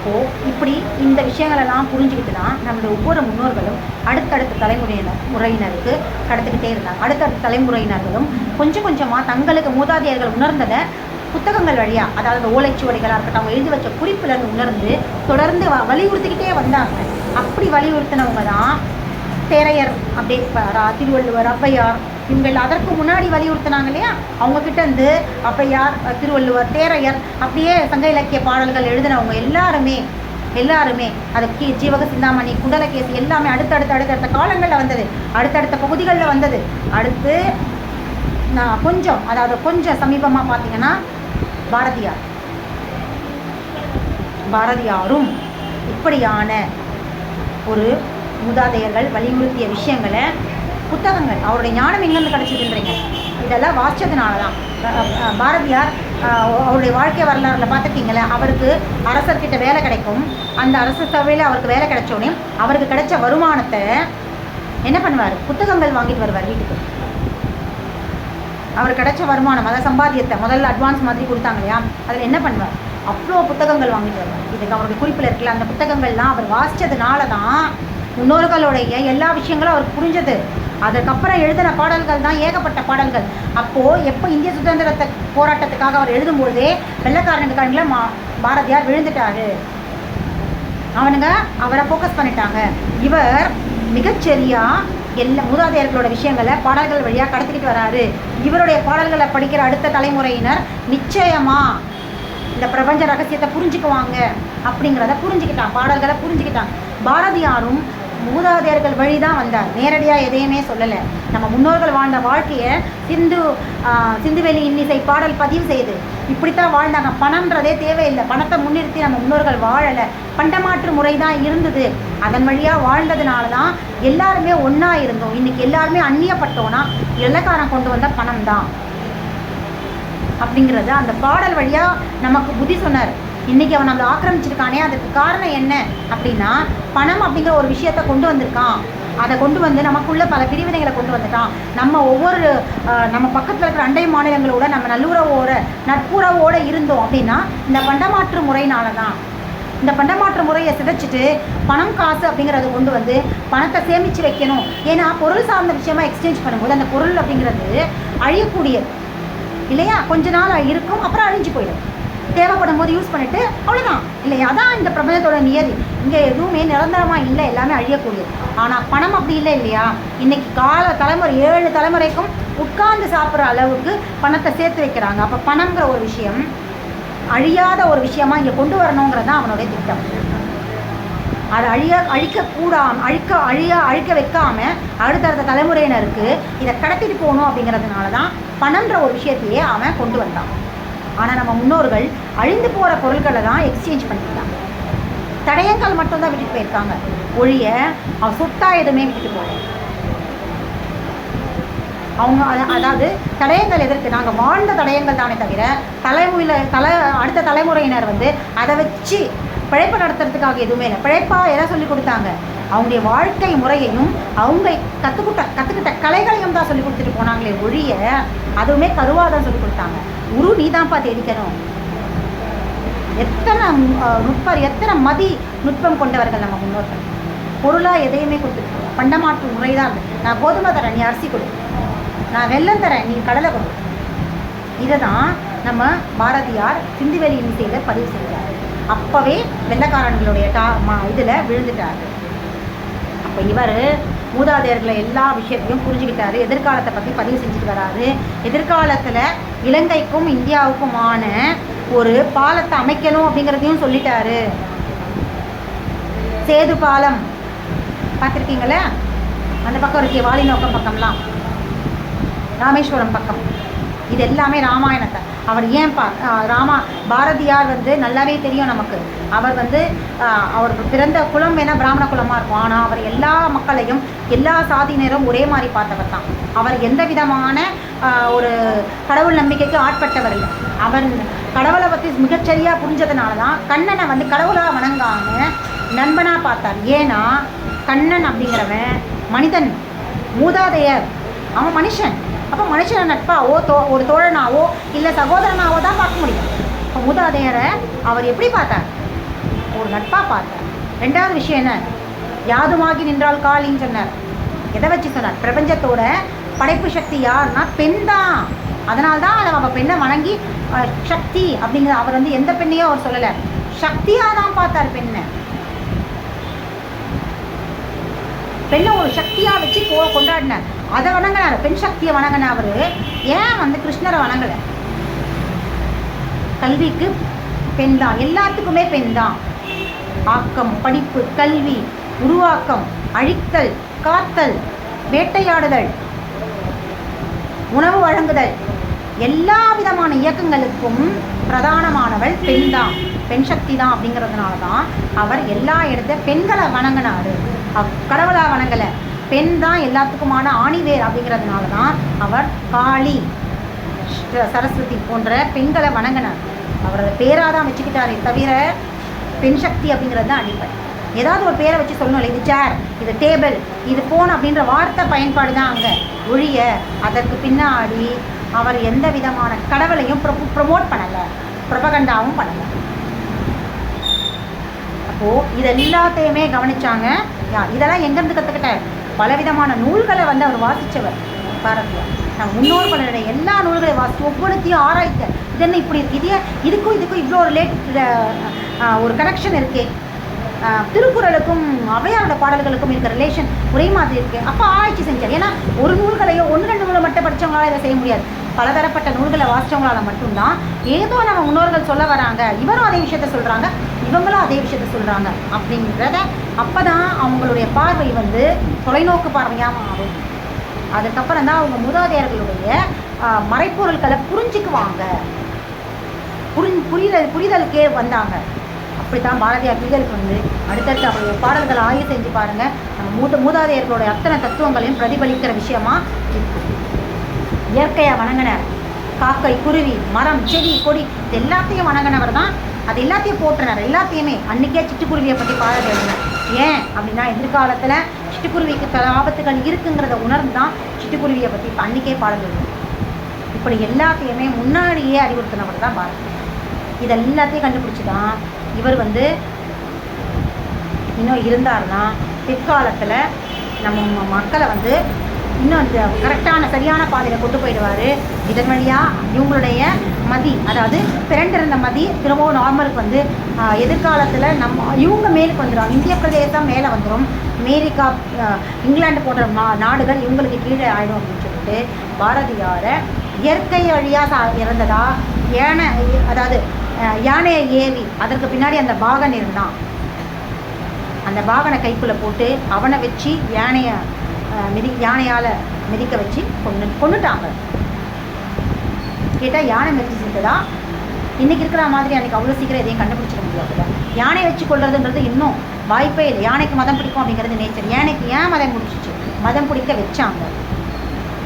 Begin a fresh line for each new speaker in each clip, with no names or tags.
அப்போது இப்படி இந்த விஷயங்களெல்லாம் புரிஞ்சுக்கிட்டு தான் நம்மளுடைய ஒவ்வொரு முன்னோர்களும் அடுத்தடுத்த முறையினருக்கு கடத்திக்கிட்டே இருந்தாங்க. அடுத்தடுத்த தலைமுறையினர்களும் கொஞ்சம் கொஞ்சமாக தங்களுக்கு மூதாதையர்கள் உணர்ந்ததை புத்தகங்கள் வழியாக, அதாவது ஓலைச்சுவடிகளாக இருக்கட்டும், அவங்க எழுதி வச்ச குறிப்பிலிருந்து உணர்ந்து தொடர்ந்து வலியுறுத்திக்கிட்டே வந்தாங்க. அப்படி வலியுறுத்தினவங்க தான் தேரையர், அப்படியே திருவள்ளுவர், ஔவையார். இவங்க அதற்கு முன்னாடி வலியுறுத்தினாங்க இல்லையா, அவங்கக்கிட்ட இருந்து ஔவையார், திருவள்ளுவர், தேரையர், அப்படியே சங்க இலக்கிய பாடல்கள் எழுதினவங்க எல்லாருமே அது ஜீவக சிந்தாமணி, குண்டலகேசி எல்லாமே அடுத்தடுத்த காலங்களில் வந்தது, அடுத்தடுத்த பகுதிகளில் வந்தது. அடுத்து நான் கொஞ்சம் சமீபமாக பார்த்தீங்கன்னா பாரதியாரும் இப்படியான ஒரு மூதாதையர்கள் வலியுறுத்திய விஷயங்களை புத்தகங்கள், அவருடைய ஞானம் எங்கேருந்து கிடச்சிதுன்றீங்க, இதெல்லாம் வாசித்ததுனால தான். பாரதியார் அவருடைய வாழ்க்கை வரலாறில் பார்த்துக்கிங்களே, அவருக்கு அரசர்கிட்ட வேலை கிடைக்கும். அந்த அரசர் சபையில் அவருக்கு வேலை கிடைச்சோடனே அவருக்கு கிடைச்ச வருமானத்தை என்ன பண்ணுவார், புத்தகங்கள் வாங்கிட்டு வருவார் வீட்டுக்கு. அவர் கிடைச்ச வருமானம், அதாவது சம்பாத்தியத்தை முதல்ல அட்வான்ஸ் மாதிரி கொடுத்தாங்க இல்லையா, அதில் என்ன பண்ணுவார், அவ்வளோ புத்தகங்கள் வாங்கிட்டு வருவார். இதுக்கு அவருடைய குறிப்பில் இருக்குல்ல, அந்த புத்தகங்கள்லாம் அவர் வாசித்ததுனால தான் முன்னோர்களுடைய எல்லா விஷயங்களும் அவருக்கு புரிஞ்சது. அதுக்கப்புறம் எழுதின பாடல்கள் தான் ஏகப்பட்ட பாடல்கள். அப்போது எப்போ இந்திய சுதந்திரத்தை போராட்டத்துக்காக அவர் எழுதும்போதே வெள்ளைக்காரனுக்காரங்கள பாரதியார் விழுந்துட்டார். அவனுங்க அவரை ஃபோக்கஸ் பண்ணிட்டாங்க. இவர் மிகச்சரியாக எல்லா மூதாதையர்களோட விஷயங்களை பாடல்கள் வழியாக கடத்திக்கிட்டு வராரு. இவருடைய பாடல்களை படிக்கிற அடுத்த தலைமுறையினர் நிச்சயமாக இந்த பிரபஞ்ச ரகசியத்தை புரிஞ்சுக்குவாங்க அப்படிங்கிறத புரிஞ்சுக்கிட்டான், பாடல்களை புரிஞ்சுக்கிட்டாங்க. பாரதியாரும் மூதாதையர்கள் வழி தான் வந்தார், நேரடியாக எதையுமே சொல்லலை. நம்ம முன்னோர்கள் வாழ்ந்த வாழ்க்கையை சிந்துவெளி இன்னிசை பாடல் பதிவு செய்து இப்படித்தான் வாழ்ந்தாங்க. பணம்ன்றதே தேவையில்லை, பணத்தை முன்னிறுத்தி நம்ம முன்னோர்கள் வாழலை, பண்டமாற்று முறை தான் இருந்தது. அதன் வழியாக வாழ்ந்ததுனால தான் எல்லாருமே ஒன்றா இருந்தோம். இன்றைக்கி எல்லாருமே அந்நியப்பட்டோன்னா வெள்ளைக்காரன் கொண்டு வந்த பணம் தான் அப்படிங்கிறது அந்த பாடல் வழியாக நமக்கு புத்தி சொன்னார். இன்றைக்கி அவன் நம்மளை ஆக்கிரமிச்சிருக்கானே, அதுக்கு காரணம் என்ன அப்படின்னா, பணம் அப்படிங்கிற ஒரு விஷயத்தை கொண்டு வந்திருக்கான். அதை கொண்டு வந்து நமக்குள்ள பல பிரிவினைகளை கொண்டு வந்துட்டான். நம்ம பக்கத்தில் இருக்கிற அண்டை மாநிலங்களோட நம்ம நட்புறவோடு இருந்தோம் அப்படின்னா இந்த பண்டமாற்று முறையினால தான். இந்த பண்டமாற்று முறையை சிதைச்சிட்டு பணம் காசு அப்படிங்கிறத கொண்டு வந்து பணத்தை சேமித்து வைக்கணும். ஏன்னா பொருள் சார்ந்த விஷயமா எக்ஸ்சேஞ்ச் பண்ணும்போது அந்த பொருள் அப்படிங்கிறது அழியக்கூடியது இல்லையா, கொஞ்ச நாள் இருக்கும், அப்புறம் அழிஞ்சு போயிடும். தேவைப்படும் போது யூஸ் பண்ணிவிட்டு அவ்வளோதான் இல்லையா. அதான் இந்த பிரபஞ்சத்தோட நியதி. இங்கே எதுவுமே நிரந்தரமாக இல்லை, எல்லாமே அழியக்கூடியது. ஆனால் பணம் அப்படி இல்லை இல்லையா. இன்றைக்கி தலைமுறை 7 தலைமுறைக்கும் உட்கார்ந்து சாப்பிட்ற அளவுக்கு பணத்தை சேர்த்து வைக்கிறாங்க. அப்போ பணங்கிற ஒரு விஷயம் அழியாத ஒரு விஷயமா இங்கே கொண்டு வரணுங்கிறது தான் அவனுடைய திட்டம். அதை அழிக்க வைக்காமல் அடுத்தடுத்த தலைமுறையினருக்கு இதை கடத்திட்டு போகணும் அப்படிங்கிறதுனால தான் பணம்ன்ற ஒரு விஷயத்தையே அவன் கொண்டு வந்தான். ஆனால் நம்ம முன்னோர்கள் அழிந்து போகிற பொருட்களை தான் எக்ஸ்சேஞ்ச் பண்ணிக்கிட்டாங்க. தடயங்கள் மட்டும்தான் விட்டுட்டு போயிருக்காங்க ஒழிய அவன் சொத்தாக எதுவுமே விட்டுட்டு போகல. அவங்க அதாவது தடயங்கள் எதற்கு, நாங்கள் வாழ்ந்த தடயங்கள் தானே தவிர அடுத்த தலைமுறையினர் அதை வச்சு பிழைப்பு நடத்துறதுக்காக எதுவுமே இல்லை. பிழைப்பாக எதை சொல்லி கொடுத்தாங்க, அவங்களுடைய வாழ்க்கை முறையையும் அவங்க கற்றுக்கிட்ட கலைகளையும் தான் சொல்லி கொடுத்துட்டு போனாங்களே ஒழிய அதுவுமே கருவாதான் சொல்லி கொடுத்தாங்க. குரு நீ தான்ப்பா தேடிக்கணும். எத்தனை நுட்பம் கொண்டவர்கள் நம்ம முன்னோர்கள். பொருளாக எதையுமே கொடுத்துட்டு பண்டமாற்று முறை தான். நான் கோதுமை தரேன், நீ அரிசி கொடு. நான் வெல்லம் தரேன், நீ கடலை கொடு. இதை தான் நம்ம பாரதியார் சிந்துவெளி இன்னிசையில் பதிவு செய்கிறார். அப்போவே வெள்ளைக்காரர்களுடைய இதில் விழுந்துட்டார். அப்போ இவர் மூதாதையர்களை எல்லா விஷயத்தையும் புரிஞ்சுக்கிட்டாரு. எதிர்காலத்தை பற்றி பதிவு செஞ்சுட்டு வராரு. எதிர்காலத்தில் இலங்கைக்கும் இந்தியாவுக்குமான ஒரு பாலத்தை அமைக்கணும் அப்படிங்கிறதையும் சொல்லிட்டாரு. சேது பாலம் பார்த்துருக்கீங்களே, அந்த பக்கம் இருக்க வாலிநோக்கம் பக்கம்லாம், ராமேஸ்வரம் பக்கம், இது எல்லாமே ராமாயணத்தை. அவர் ஏன் பாரதியார் நல்லாவே தெரியும் நமக்கு. அவருக்கு பிறந்த குலம் வேணால் பிராமண குலமாக இருக்கும், ஆனால் அவர் எல்லா மக்களையும் எல்லா சாதியினரும் ஒரே மாதிரி பார்த்தவர் தான். அவர் எந்த விதமான ஒரு கடவுள் நம்பிக்கைக்கு ஆட்பட்டவர் இல்லை. அவர் கடவுளை பற்றி மிகச்சரியாக புரிஞ்சதுனால தான் கண்ணனை கடவுளாக வணங்காமல் நண்பனாக பார்த்தார். ஏன்னா கண்ணன் அப்படிங்கிறவன் மனிதன், மூதாதையர், அவன் மனுஷன். அப்போ மனுஷனை நட்பாவோ ஒரு தோழனாவோ இல்லை சகோதரனாவோ தான் பார்க்க முடியும். இப்போ மூதாதையரை அவர் எப்படி பார்த்தார், ஒரு நட்பாக பார்த்தார். ரெண்டாவது விஷயம் என்ன, யாதுமாகி நின்றால் காளின்னு சொன்னார். எதை வச்சு சொன்னார்? பிரபஞ்சத்தோட படைப்பு சக்தி யாருன்னா பெண் தான். அதனால்தான் அதை அவள் பெண்ணை வணங்கி சக்தி அப்படிங்கிற அவர் வந்து எந்த பெண்ணையும் அவர் சொல்லலை, சக்தியாக தான் பார்த்தார் பெண்ணை. பெண்ணை ஒரு சக்தியாக வச்சு கொண்டாடினார். அதை வணங்கினார், பெண் சக்தியை வணங்கின அவர். ஏன் வந்து கிருஷ்ணரை வணங்கலை? கல்விக்கு பெண் தான், எல்லாத்துக்குமே பெண் தான். ஆக்கம், படிப்பு, கல்வி, உருவாக்கம், அழித்தல், காத்தல், வேட்டையாடுதல், உணவு வழங்குதல், எல்லா விதமான இயக்கங்களுக்கும் பிரதானமானவள் பெண் தான், பெண் சக்தி தான். அப்படிங்கிறதுனால தான் அவர் எல்லா இடத்த பெண்களை வணங்கினார், கடவுளாக வணங்கலை. பெண் தான் எல்லாத்துக்குமான ஆணிவேர். அப்படிங்கிறதுனால தான் அவர் காளி, சரஸ்வதி போன்ற பெண்களை வணங்கினார். அவர் அதை பேராக தான் வச்சுக்கிட்டாரே தவிர பெண் சக்தி அப்படிங்கிறது தான் அடிப்படை. ஏதாவது ஒரு பேரை வச்சு சொல்லணும் இல்லை, இது சேர், இது டேபிள், இது ஃபோன் அப்படின்ற வார்த்தை பயன்பாடு தான் அங்கே ஒழிய அதற்கு பின்னாடி அவர் எந்த விதமான கடவுளையும் ப்ரமோட் பண்ணலை, ப்ரொபகண்டாவும் பண்ணலை. அப்போது இது எல்லாத்தையுமே கவனித்தாங்க யார்? இதெல்லாம் எங்கேருந்து கற்றுக்கிட்டார்? பலவிதமான நூல்களை வந்து அவர் வாசித்தவர் பாரதியார். நம்ம முன்னோர்களுடைய எல்லா நூல்களையும் வாசித்து ஒவ்வொருத்தையும் ஆராய்த்த. இது என்ன இப்படி இருக்குது, இதுக்கும் இவ்வளோ ஒரு கனெக்ஷன் இருக்கே, திருக்குறளுக்கும் ஔவையாரோட பாடல்களுக்கும் இருக்கிற ரிலேஷன் ஒரே மாதிரி இருக்குது. அப்போ ஆராய்ச்சி செஞ்சார். ஏன்னா ஒரு நூல்களையோ 1-2 நூலை மட்டும் படித்தவங்களால இதை செய்ய முடியாது. பலதரப்பட்ட நூல்களை வாசித்தவங்களால மட்டும்தான் ஏதோ நம்ம முன்னோர்கள் சொல்ல வராங்க, இவரும் அதே விஷயத்த சொல்கிறாங்க, இவங்களும் அதே விஷயத்த சொல்கிறாங்க அப்படிங்கிறத அப்போ தான் அவங்களுடைய பார்வை வந்து தொலைநோக்கு பார்வையாக மாறும். அதுக்கப்புறம் தான் அவங்க மூதாதையர்களுடைய மறைப்பொருட்களை புரிஞ்சுக்குவாங்க, புரிதலுக்கே வந்தாங்க. அப்படி தான் பாரதியார் புரிதலுக்கு வந்து அடுத்தடுத்து அவருடைய பாடல்களை ஆய்வு செஞ்சு பாருங்கள். நம்ம மூதாதையர்களுடைய அத்தனை தத்துவங்களையும் பிரதிபலிக்கிற விஷயமா இருக்குது. இயற்கையாக வணங்கினார். காக்கை, குருவி, மரம், செடி, கொடி இது எல்லாத்தையும் வணங்கினவர் தான். அது எல்லாத்தையும் போட்டுனார். எல்லாத்தையுமே அன்றைக்கே சிட்டுக்குருவியை பற்றி பாடல் எழுதினார். ஏன் அப்படின்னா எதிர்காலத்தில் சிட்டுக்குருவிக்கு பல ஆபத்துகள் இருக்குங்கிறத உணர்ந்து தான் சிட்டுக்குருவியை பற்றி அன்றைக்கே பாடல் எழுதினார். இப்படி எல்லாத்தையுமே முன்னாடியே அறிவுறுத்தினவர் தான் பாரதி. இது எல்லாத்தையும் கண்டுபிடிச்சி தான் இவர் வந்து இன்னும் இருந்தார்னா பிற்காலத்தில் நம்ம மக்களை வந்து இன்னும் இந்த கரெக்டான சரியான பாதையில் கொண்டு போயிடுவார். இதன் வழியாக இவங்களுடைய மதி, அதாவது பிறண்டிருந்த மதி திரும்பவும் நார்மலுக்கு வந்து எதிர்காலத்தில் இவங்க மேலுக்கு வந்துடும். இந்திய பிரதேசம் மேலே வந்துடும். அமெரிக்கா, இங்கிலாந்து போன்ற நாடுகள் இவங்களுக்கு கீழே ஆகிடும் அப்படின்னு சொல்லிட்டு பாரதியாரை இயற்கை வழியாக இறந்ததா அதாவது யானையை ஏவி அதற்கு பின்னாடி அந்த பாகன் இருந்தான். அந்த பாகனை கைக்குள்ளே போட்டு அவனை வச்சு யானையால் மிதிக்க வச்சு கொண்டுட்டாங்க. கேட்டால் யானை மிதிச்சு செஞ்சதா? இன்றைக்கி இருக்கிற மாதிரி அன்றைக்கி அவ்வளோ சீக்கிரம் எதையும் கண்டுபிடிச்சிட முடியாது. யானை வச்சு கொள்றதுன்றது இன்னும் வாய்ப்பே இல்லை. யானைக்கு மதம் பிடிக்கும் அப்படிங்கிறது நேச்சர். யானைக்கு ஏன் மதம் பிடிச்சிச்சு? மதம் பிடிக்க வச்சாங்க.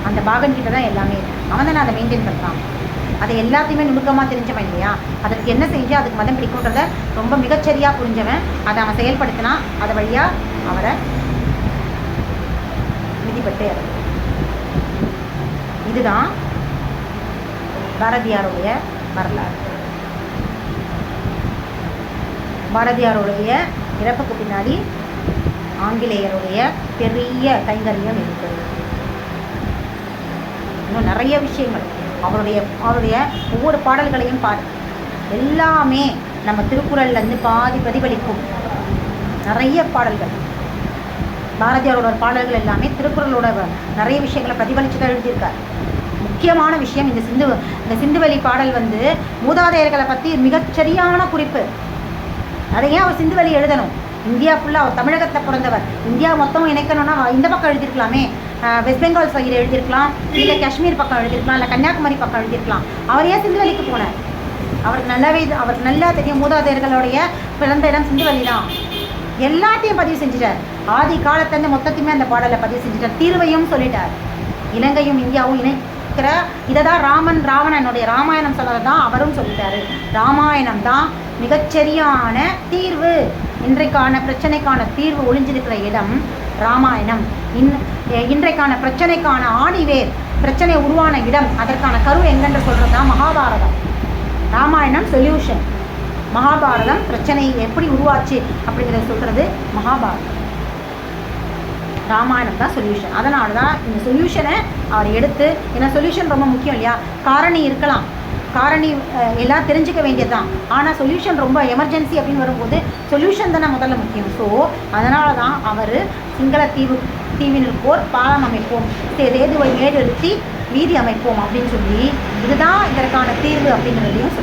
அந்த பாகன் கிட்ட தான் எல்லாமே. அவன் தானே அதை மெயின்டைன் பண்ணுறான். அதை எல்லாத்தையுமே நுணுக்கமாக தெரிஞ்சவன் இல்லையா? அதற்கு என்ன செஞ்சு அதுக்கு மதம் பிடிக்குன்றத ரொம்ப மிகச்சரியாக புரிஞ்சவன். அதை அவன் செயல்படுத்தினா அது வழியாக அவரை விதிப்பட்டு இறங்கும். இதுதான் பாரதியாருடைய வரலாறு. பாரதியாருடைய இறப்புக்கு பின்னாடி ஆங்கிலேயருடைய பெரிய கைங்கரியம் இருக்கிறது. இன்னும் நிறைய விஷயங்கள் அவருடைய ஒவ்வொரு பாடல்களையும் எல்லாமே நம்ம திருக்குறள்லேருந்து பாதி பிரதிபலிக்கும். நிறைய பாடல்கள் பாரதியாரோட பாடல்கள் எல்லாமே திருக்குறளோட நிறைய விஷயங்களை பிரதிபலித்து தான் எழுதியிருக்கார். முக்கியமான விஷயம் இந்த சிந்துவெளி பாடல் வந்து மூதாதையர்களை பற்றி மிகச்சரியான குறிப்பு. அதையே அவர் சிந்துவெளி எழுதணும். இந்தியா ஃபுல்லாக அவர் தமிழகத்தில் பிறந்தவர். இந்தியா மொத்தம் இணைக்கணும்னா இந்த பக்கம் எழுதியிருக்கலாமே, வெஸ்ட் பெங்கால் சைடு எழுதியிருக்கலாம், இல்லை காஷ்மீர் பக்கம் எழுதியிருக்கலாம், இல்லை கன்னியாகுமரி பக்கம் எழுதியிருக்கலாம். அவர் ஏன் சிந்துவெளிக்கு போனார்? அவருக்கு நல்லா தெரியும் மூதாதையர்களுடைய பிறந்த இடம் சிந்துவெளி தான். எல்லாத்தையும் பதிவு செஞ்சிட்டார். ஆதி காலத்திலேருந்து மொத்தத்தையுமே அந்த பாடலை பதிவு செஞ்சிட்டார். தீர்வையும் சொல்லிட்டார். இலங்கையும் இந்தியாவும் இணைக்கிற இதை தான் ராவணனுடைய ராமாயணம் சொன்னதை தான் அவரும் சொல்லிட்டாரு. ராமாயணம் தான் மிகச்சரியான தீர்வு. இன்றைக்கான பிரச்சனைக்கான தீர்வு ஒளிஞ்சிருக்கிற இடம் ராமாயணம். இன்றைக்கான பிரச்சனைக்கான ஆணிவேர், பிரச்சனை உருவான இடம், அதற்கான கரு எங்கென்று சொல்கிறது தான் மகாபாரதம். ராமாயணம் சொல்யூஷன். மகாபாரதம் பிரச்சனை எப்படி உருவாச்சு அப்படிங்கிறத சொல்கிறது மகாபாரதம். ராமாயணம் தான் சொல்யூஷன். அதனால தான் இந்த சொல்யூஷனை அவர் எடுத்து, ஏன்னா சொல்யூஷன் ரொம்ப முக்கியம் இல்லையா. காரணி இருக்கலாம், காரணி எல்லாம் தெரிஞ்சுக்க வேண்டியது தான். ஆனால் சொல்யூஷன் ரொம்ப எமர்ஜென்சி அப்படின்னு வரும்போது சொல்யூஷன் தானே முதல்ல முக்கியம். ஸோ அதனால தான் அவர் சிங்கள தீவினிற்கோர் பாலம் அமைப்போம், சேதுவை மேடு எழுத்தி வீதி அமைப்போம் அப்படின்னு சொல்லி இதுதான் இதற்கான தீர்வு அப்படிங்கிறதையும்